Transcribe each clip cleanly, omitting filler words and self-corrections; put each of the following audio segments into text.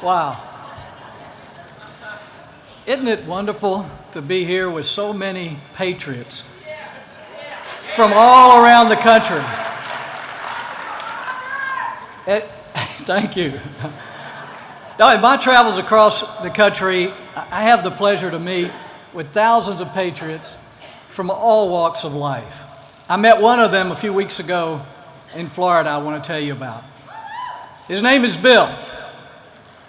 Wow. Isn't it wonderful to be here with so many patriots from all around the country? Thank you. Now, in my travels across the country, I have the pleasure to meet with thousands of patriots from all walks of life. I met one of them a few weeks ago in Florida I want to tell you about. His name is Bill.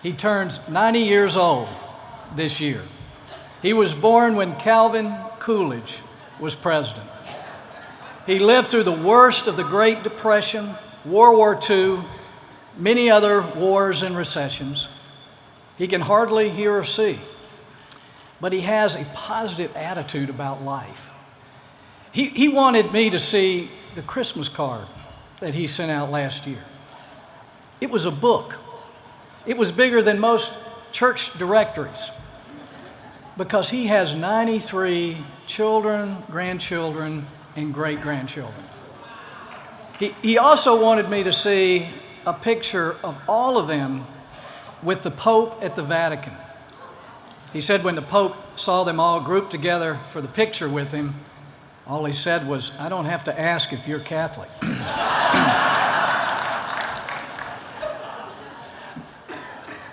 He turns 90 years old this year. He was born when Calvin Coolidge was president. He lived through the worst of the Great Depression, World War II, many other wars and recessions. He can hardly hear or see, but he has a positive attitude about life. He wanted me to see the Christmas card that he sent out last year. It was a book. It was bigger than most church directories because he has 93 children, grandchildren, and great-grandchildren. He also wanted me to see a picture of all of them with the Pope at the Vatican. He said when the Pope saw them all grouped together for the picture with him, all he said was, "I don't have to ask if you're Catholic."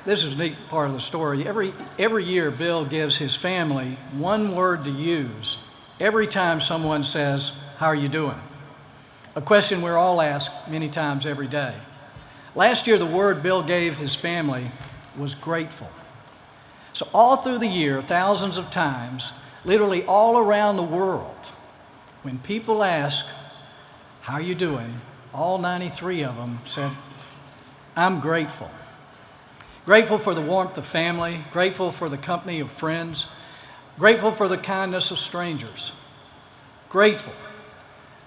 This is a neat part of the story. Every year, Bill gives his family one word to use every time someone says, "How are you doing?" A question we're all asked many times every day. Last year, the word Bill gave his family was grateful. So all through the year, thousands of times, literally all around the world, when people ask, "How are you doing?" all 93 of them said, "I'm grateful." Grateful for the warmth of family, grateful for the company of friends, grateful for the kindness of strangers, grateful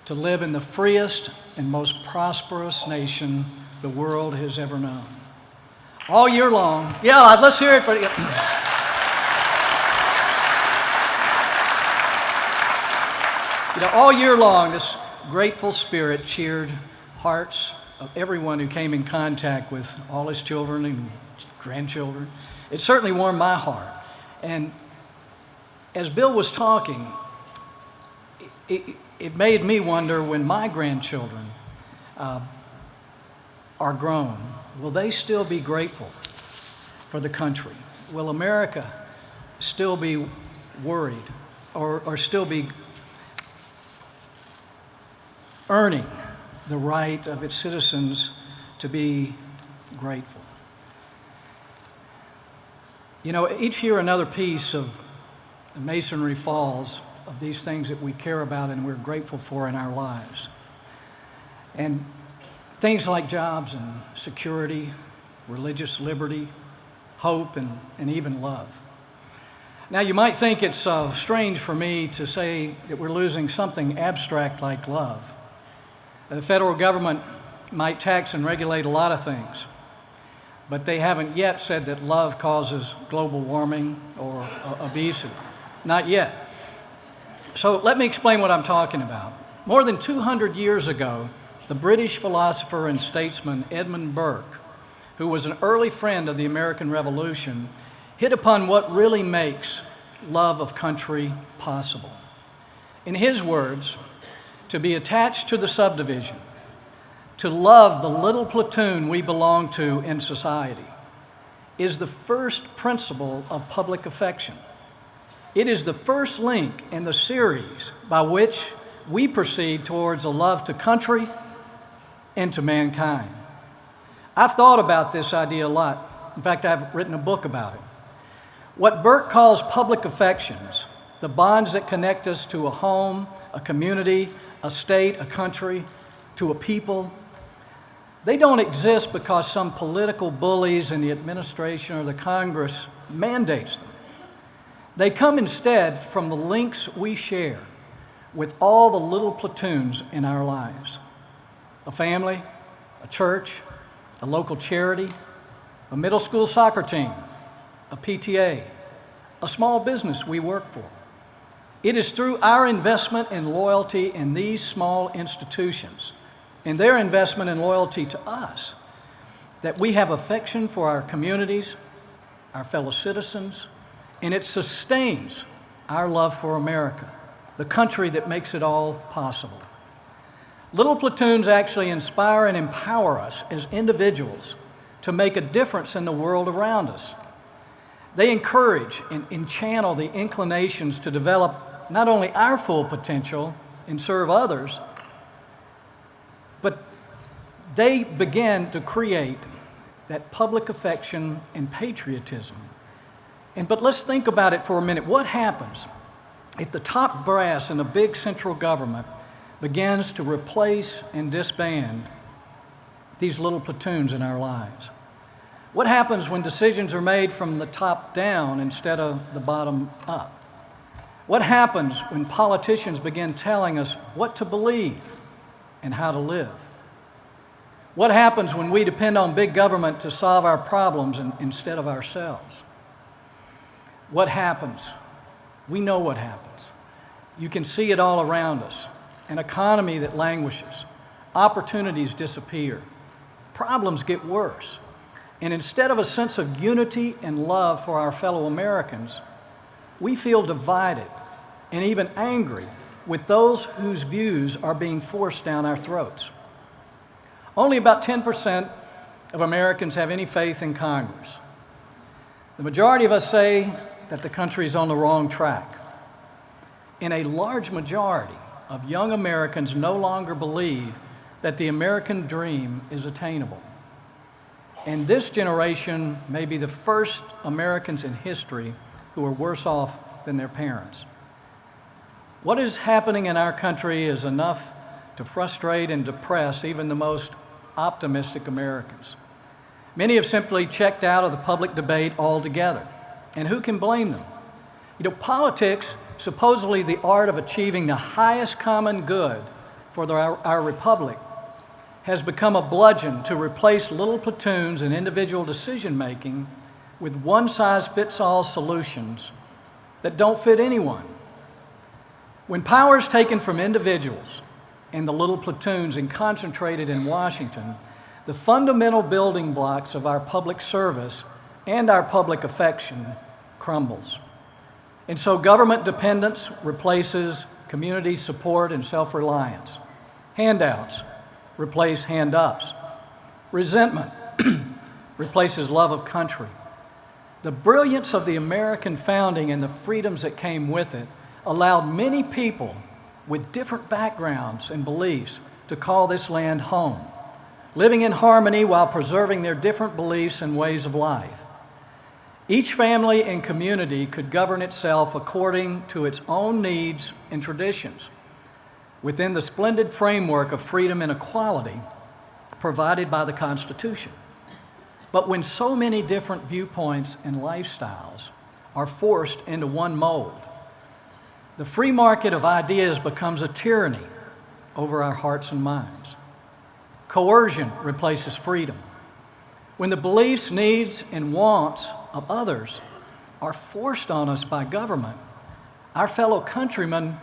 to live in the freest and most prosperous nation the world has ever known. All year long, let's hear it for you. All year long, this grateful spirit cheered hearts of everyone who came in contact with all his children and grandchildren. It certainly warmed my heart. And as Bill was talking, it made me wonder when my grandchildren are grown, will they still be grateful for the country? Will America still be worried or still be earning the right of its citizens to be grateful? Each year another piece of the masonry falls of these things that we care about and we're grateful for in our lives. And things like jobs and security, religious liberty, hope, and even love. Now, you might think it's strange for me to say that we're losing something abstract like love. The federal government might tax and regulate a lot of things, but they haven't yet said that love causes global warming or obesity. Not yet. So let me explain what I'm talking about. More than 200 years ago, the British philosopher and statesman Edmund Burke, who was an early friend of the American Revolution, hit upon what really makes love of country possible. In his words, to be attached to the subdivision, to love the little platoon we belong to in society, is the first principle of public affection. It is the first link in the series by which we proceed towards a love to country and to mankind. I've thought about this idea a lot. In fact, I've written a book about it. What Burke calls public affections, the bonds that connect us to a home, a community, a state, a country, to a people, they don't exist because some political bullies in the administration or the Congress mandates them. They come instead from the links we share with all the little platoons in our lives. A family, a church, a local charity, a middle school soccer team, a PTA, a small business we work for. It is through our investment and loyalty in these small institutions and their investment and loyalty to us that we have affection for our communities our fellow citizens, and it sustains our love for America, the country that makes it all possible. Little platoons actually inspire and empower us as individuals to make a difference in the world around us. They encourage and channel the inclinations to develop not only our full potential and serve others, but they begin to create that public affection and patriotism. But let's think about it for a minute. What happens if the top brass in a big central government begins to replace and disband these little platoons in our lives? What happens when decisions are made from the top down instead of the bottom up? What happens when politicians begin telling us what to believe and how to live? What happens when we depend on big government to solve our problems instead of ourselves? What happens? We know what happens. You can see it all around us. An economy that languishes, opportunities disappear, problems get worse. And instead of a sense of unity and love for our fellow Americans, we feel divided and even angry with those whose views are being forced down our throats. Only about 10% of Americans have any faith in Congress. The majority of us say that the country is on the wrong track. And a large majority of young Americans no longer believe that the American dream is attainable. And this generation may be the first Americans in history who are worse off than their parents. What is happening in our country is enough to frustrate and depress even the most optimistic Americans. Many have simply checked out of the public debate altogether. And who can blame them? You know, politics, supposedly the art of achieving the highest common good for our republic, has become a bludgeon to replace little platoons and individual decision-making with one-size-fits-all solutions that don't fit anyone. When power is taken from individuals and the little platoons and concentrated in Washington, the fundamental building blocks of our public service and our public affection crumbles. And so government dependence replaces community support and self-reliance. Handouts replace hand-ups. Resentment replaces love of country. The brilliance of the American founding and the freedoms that came with it allowed many people with different backgrounds and beliefs to call this land home, living in harmony while preserving their different beliefs and ways of life. Each family and community could govern itself according to its own needs and traditions, within the splendid framework of freedom and equality provided by the Constitution. But when so many different viewpoints and lifestyles are forced into one mold, the free market of ideas becomes a tyranny over our hearts and minds. Coercion replaces freedom. When the beliefs, needs, and wants of others are forced on us by government, our fellow countrymen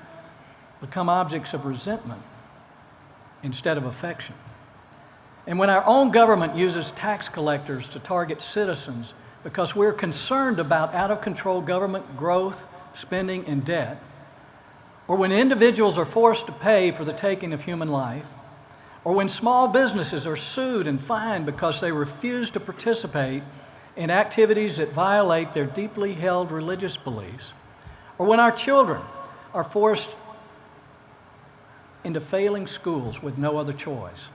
become objects of resentment instead of affection. And when our own government uses tax collectors to target citizens because we're concerned about out-of-control government growth, spending, and debt, or when individuals are forced to pay for the taking of human life, or when small businesses are sued and fined because they refuse to participate in activities that violate their deeply held religious beliefs, or when our children are forced into failing schools with no other choice,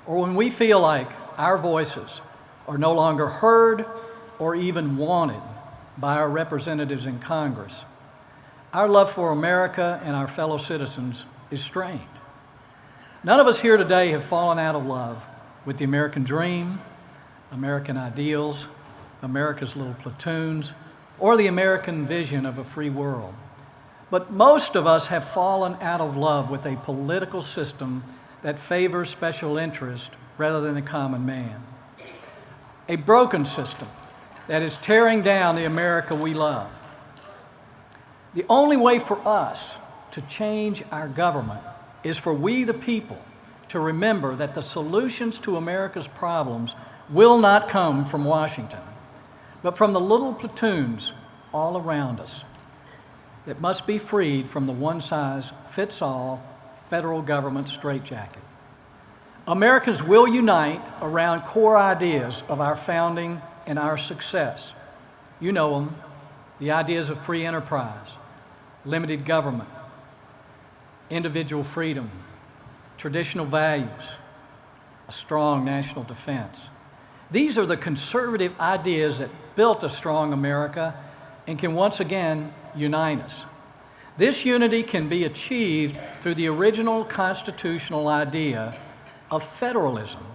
or when we feel like our voices are no longer heard or even wanted by our representatives in Congress, our love for America and our fellow citizens is strained. None of us here today have fallen out of love with the American dream, American ideals, America's little platoons, or the American vision of a free world. But most of us have fallen out of love with a political system that favors special interest rather than the common man. A broken system that is tearing down the America we love. The only way for us to change our government is for we, the people, to remember that the solutions to America's problems will not come from Washington, but from the little platoons all around us that must be freed from the one-size-fits-all federal government straitjacket. Americans will unite around core ideas of our founding and our success. You know them, the ideas of free enterprise, limited government, individual freedom, traditional values, a strong national defense. These are the conservative ideas that built a strong America and can once again unite us. This unity can be achieved through the original constitutional idea of federalism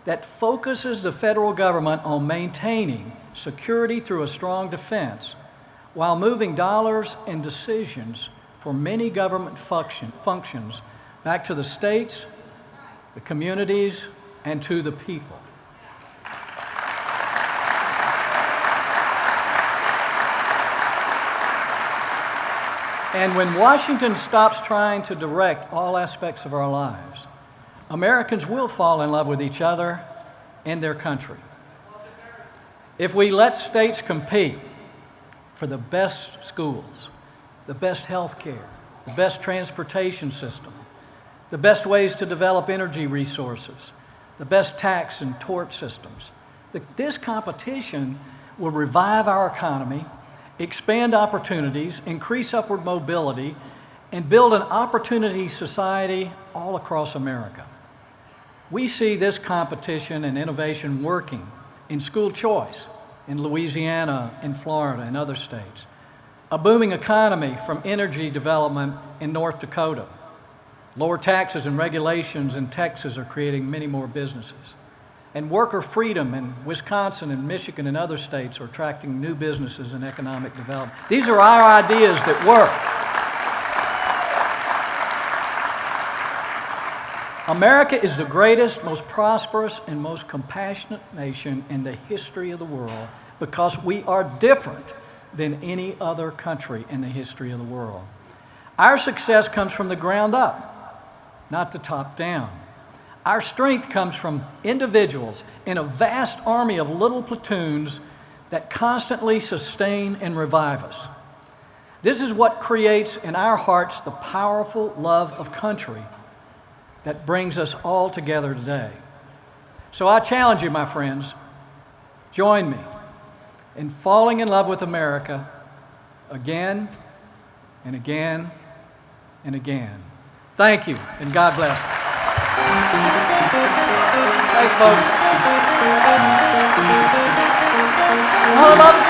that focuses the federal government on maintaining security through a strong defense while moving dollars and decisions for many government functions back to the states, the communities, and to the people. And when Washington stops trying to direct all aspects of our lives, Americans will fall in love with each other and their country. If we let states compete for the best schools, the best health care, the best transportation system, the best ways to develop energy resources, the best tax and tort systems, this competition will revive our economy, expand opportunities, increase upward mobility, and build an opportunity society all across America. We see this competition and innovation working in school choice in Louisiana, in Florida, and other states, a booming economy from energy development in North Dakota. Lower taxes and regulations in Texas are creating many more businesses. And worker freedom in Wisconsin and Michigan and other states are attracting new businesses and economic development. These are our ideas that work. America is the greatest, most prosperous, and most compassionate nation in the history of the world because we are different than any other country in the history of the world. Our success comes from the ground up, not the top down. Our strength comes from individuals in a vast army of little platoons that constantly sustain and revive us. This is what creates in our hearts the powerful love of country that brings us all together today. So I challenge you, my friends, join me in falling in love with America again and again and again. Thank you, and God bless. Thanks, folks.